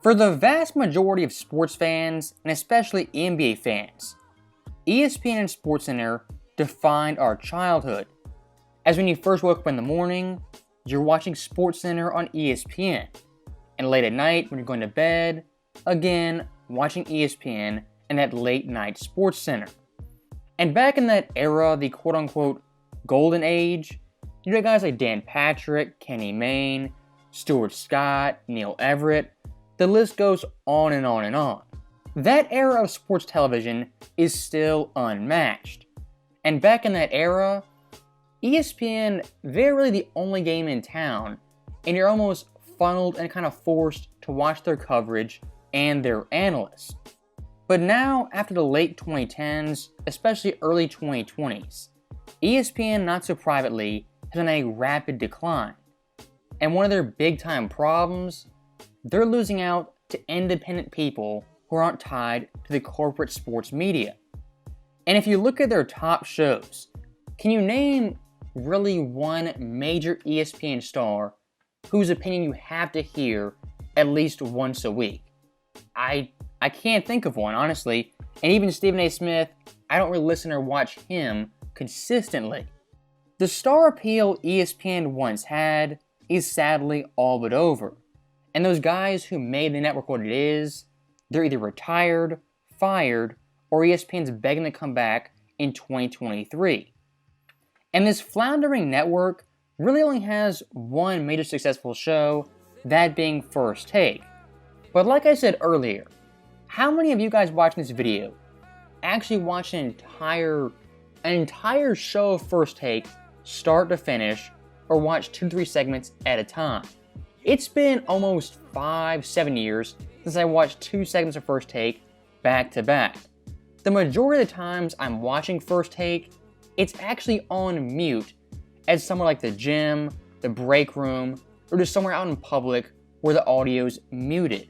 For the vast majority of sports fans, and especially NBA fans, ESPN and SportsCenter defined our childhood. As when you first woke up in the morning, you're watching SportsCenter on ESPN. And late at night, when you're going to bed, again, watching ESPN and that late night SportsCenter. And back in that era, the quote-unquote golden age, you had guys like Dan Patrick, Kenny Mayne, Stuart Scott, Neil Everett. The list goes on and on and on. That era of sports television is still unmatched. And back in that era, ESPN, they're really the only game in town, and you're almost funneled and kind of forced to watch their coverage and their analysts. But now, after the late 2010s, especially early 2020s, ESPN, not so privately, has been a rapid decline. And one of their big time problems, they're losing out to independent people who aren't tied to the corporate sports media. And if you look at their top shows, can you name really one major ESPN star whose opinion you have to hear at least once a week? I can't think of one, honestly. And even Stephen A. Smith, I don't really listen or watch him consistently. The star appeal ESPN once had is sadly all but over. And those guys who made the network what it is, they're either retired, fired, or ESPN's begging to come back in 2023. And this floundering network really only has one major successful show, that being First Take. But like I said earlier, how many of you guys watching this video actually watch an entire show of First Take, start to finish, or watch 2-3 segments at a time? It's been almost 5-7 years since I watched 2 segments of First Take back to back. The majority of the times I'm watching First Take, it's actually on mute at somewhere like the gym, the break room, or just somewhere out in public where the audio's muted.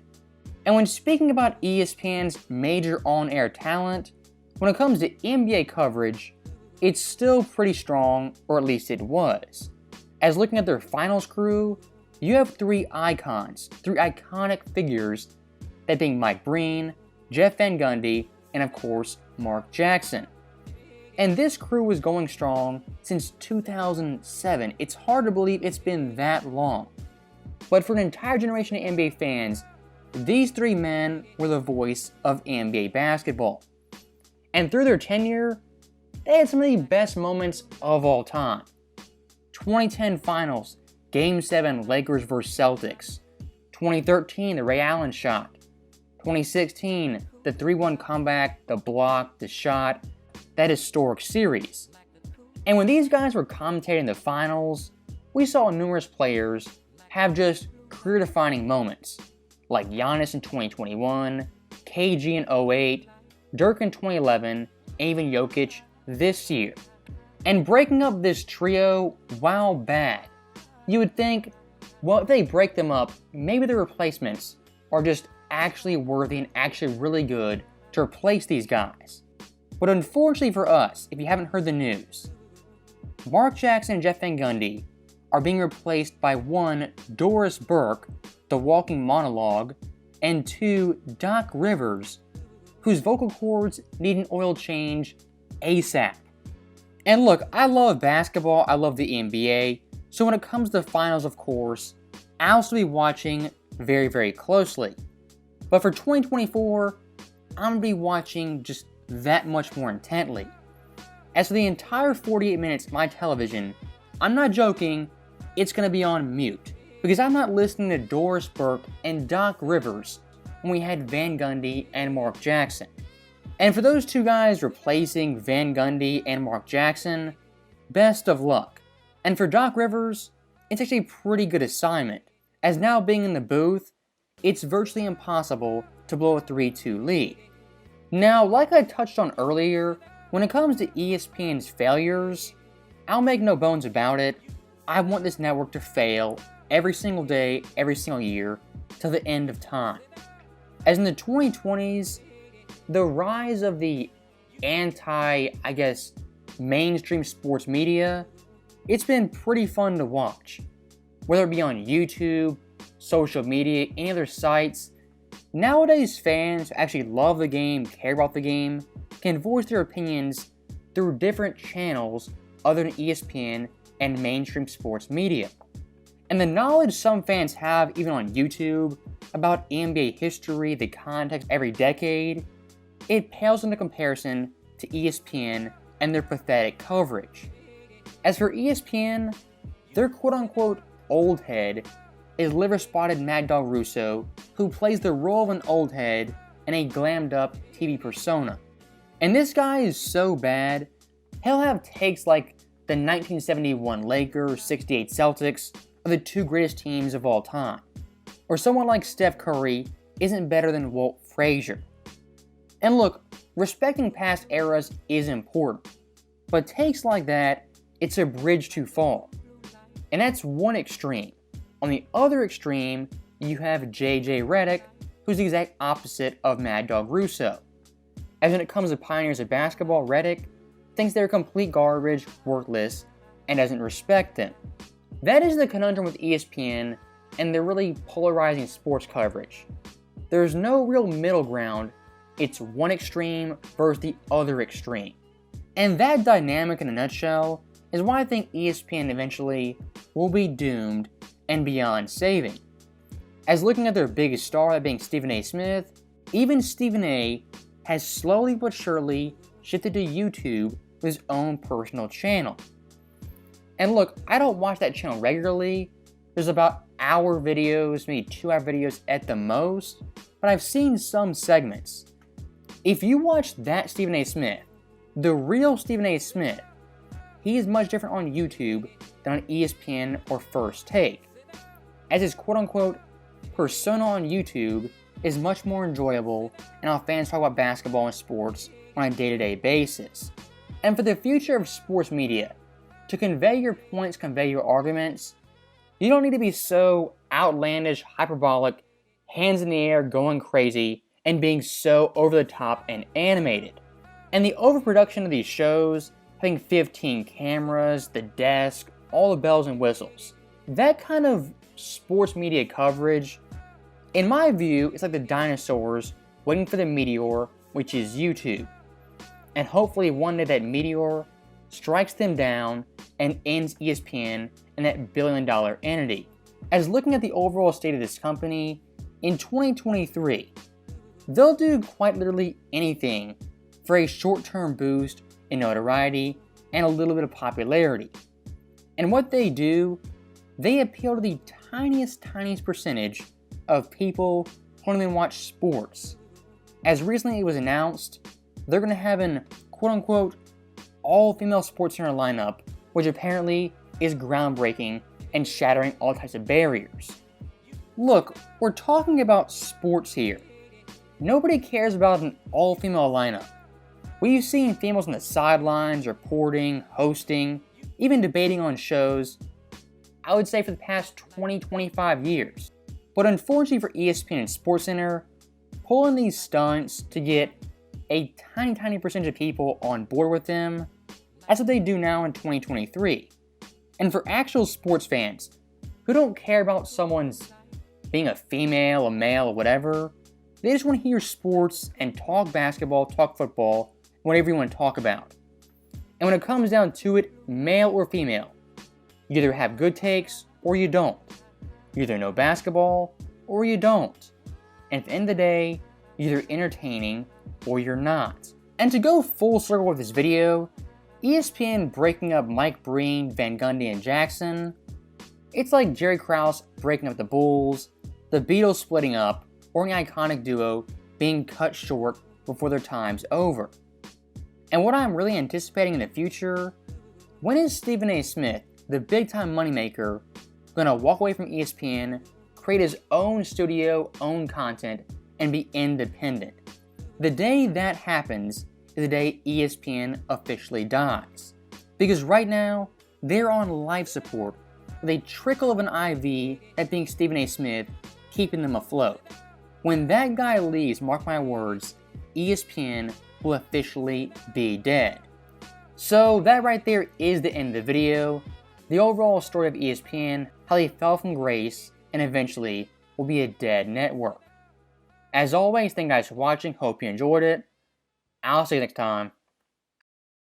And when speaking about ESPN's major on-air talent, when it comes to NBA coverage, it's still pretty strong, or at least it was. As looking at their finals crew, you have 3 icons, 3 iconic figures, that being Mike Breen, Jeff Van Gundy, and of course, Mark Jackson. And this crew was going strong since 2007. It's hard to believe it's been that long. But for an entire generation of NBA fans, these 3 men were the voice of NBA basketball. And through their tenure, they had some of the best moments of all time. 2010 Finals, Game 7 Lakers vs. Celtics. 2013, the Ray Allen shot. 2016, the 3-1 comeback, the block, the shot, that historic series. And when these guys were commentating the finals, we saw numerous players have just career-defining moments, like Giannis in 2021, KG in 08, Dirk in 2011, and even Jokic this year. And breaking up this trio, while bad, you would think, well, if they break them up, maybe the replacements are just actually worthy and actually really good to replace these guys. But unfortunately for us, if you haven't heard the news, Mark Jackson and Jeff Van Gundy are being replaced by 1, Doris Burke, the walking monologue, and 2, Doc Rivers, whose vocal cords need an oil change ASAP. And look, I love basketball, I love the NBA, so when it comes to finals, of course, I'll still be watching very, very closely. But for 2024, I'm going to be watching just that much more intently. As for the entire 48 minutes of my television, I'm not joking, it's going to be on mute, because I'm not listening to Doris Burke and Doc Rivers when we had Van Gundy and Mark Jackson. And for those 2 guys replacing Van Gundy and Mark Jackson, best of luck. And for Doc Rivers, it's actually a pretty good assignment, as now being in the booth, it's virtually impossible to blow a 3-2 lead. Now, like I touched on earlier, when it comes to ESPN's failures, I'll make no bones about it, I want this network to fail every single day, every single year, till the end of time. As in the 2020s, the rise of the mainstream sports media, it's been pretty fun to watch. Whether it be on YouTube, social media, any other sites, Nowadays, fans who actually love the game, care about the game, can voice their opinions through different channels other than ESPN and mainstream sports media. And the knowledge some fans have, even on YouTube, about NBA history, the context every decade, it pales into comparison to ESPN and their pathetic coverage. As for ESPN, their quote-unquote old head is liver-spotted Mad Dog Russo, who plays the role of an old head in a glammed-up TV persona. And this guy is so bad, he'll have takes like the 1971 Lakers, 68 Celtics are the two greatest teams of all time. Or someone like Steph Curry isn't better than Walt Frazier. And look, respecting past eras is important, but takes like that, it's a bridge too far. And that's one extreme. On the other extreme, you have JJ Redick, who's the exact opposite of Mad Dog Russo. As when it comes to pioneers of basketball, Redick thinks they're complete garbage, worthless, and doesn't respect them. That is the conundrum with ESPN and their really polarizing sports coverage. There's no real middle ground, it's one extreme versus the other extreme. And that dynamic in a nutshell is why I think ESPN eventually will be doomed and beyond saving. As looking at their biggest star, that being Stephen A. Smith, even Stephen A. has slowly but surely shifted to YouTube with his own personal channel. And look, I don't watch that channel regularly. There's about hour videos, maybe 2-hour videos at the most, but I've seen some segments. If you watch that Stephen A. Smith, the real Stephen A. Smith, he is much different on YouTube than on ESPN or First Take, as his quote-unquote persona on YouTube is much more enjoyable and how fans talk about basketball and sports on a day-to-day basis. And for the future of sports media, to convey your points, convey your arguments, you don't need to be so outlandish, hyperbolic, hands in the air, going crazy, and being so over the top and animated. And the overproduction of these shows, having 15 cameras, the desk, all the bells and whistles, that kind of sports media coverage, in my view, it's like the dinosaurs waiting for the meteor, which is YouTube. And hopefully one day that meteor strikes them down and ends ESPN and that billion-dollar entity. As looking at the overall state of this company, in 2023, they'll do quite literally anything for a short-term boost in notoriety and a little bit of popularity. And what they do, they appeal to the tiniest percentage of people who don't even watch sports. As recently it was announced, they're going to have an quote-unquote all-female sports center lineup, which apparently is groundbreaking and shattering all types of barriers. Look, we're talking about sports here. Nobody cares about an all-female lineup. We've seen females on the sidelines, reporting, hosting, even debating on shows, I would say for the past 20-25 years. But unfortunately for ESPN and SportsCenter, pulling these stunts to get a tiny percentage of people on board with them, that's what they do now in 2023. And for actual sports fans who don't care about someone's being a female, a male, or whatever, they just want to hear sports and talk basketball, talk football, whatever you want to talk about. And when it comes down to it, male or female, you either have good takes or you don't. You either know basketball or you don't. And at the end of the day, you're either entertaining or you're not. And to go full circle with this video, ESPN breaking up Mike Breen, Van Gundy, and Jackson, it's like Jerry Krause breaking up the Bulls, the Beatles splitting up, or an iconic duo being cut short before their time's over. And what I'm really anticipating in the future, when is Stephen A. Smith, the big-time moneymaker, going to walk away from ESPN, create his own studio, own content, and be independent? The day that happens is the day ESPN officially dies. Because right now, they're on life support with a trickle of an IV, that being Stephen A. Smith, keeping them afloat. When that guy leaves, mark my words, ESPN will officially be dead. So that right there is the end of the video. The overall story of ESPN, how they fell from grace and eventually will be a dead network. As always, thank you guys for watching. Hope you enjoyed it. I'll see you next time.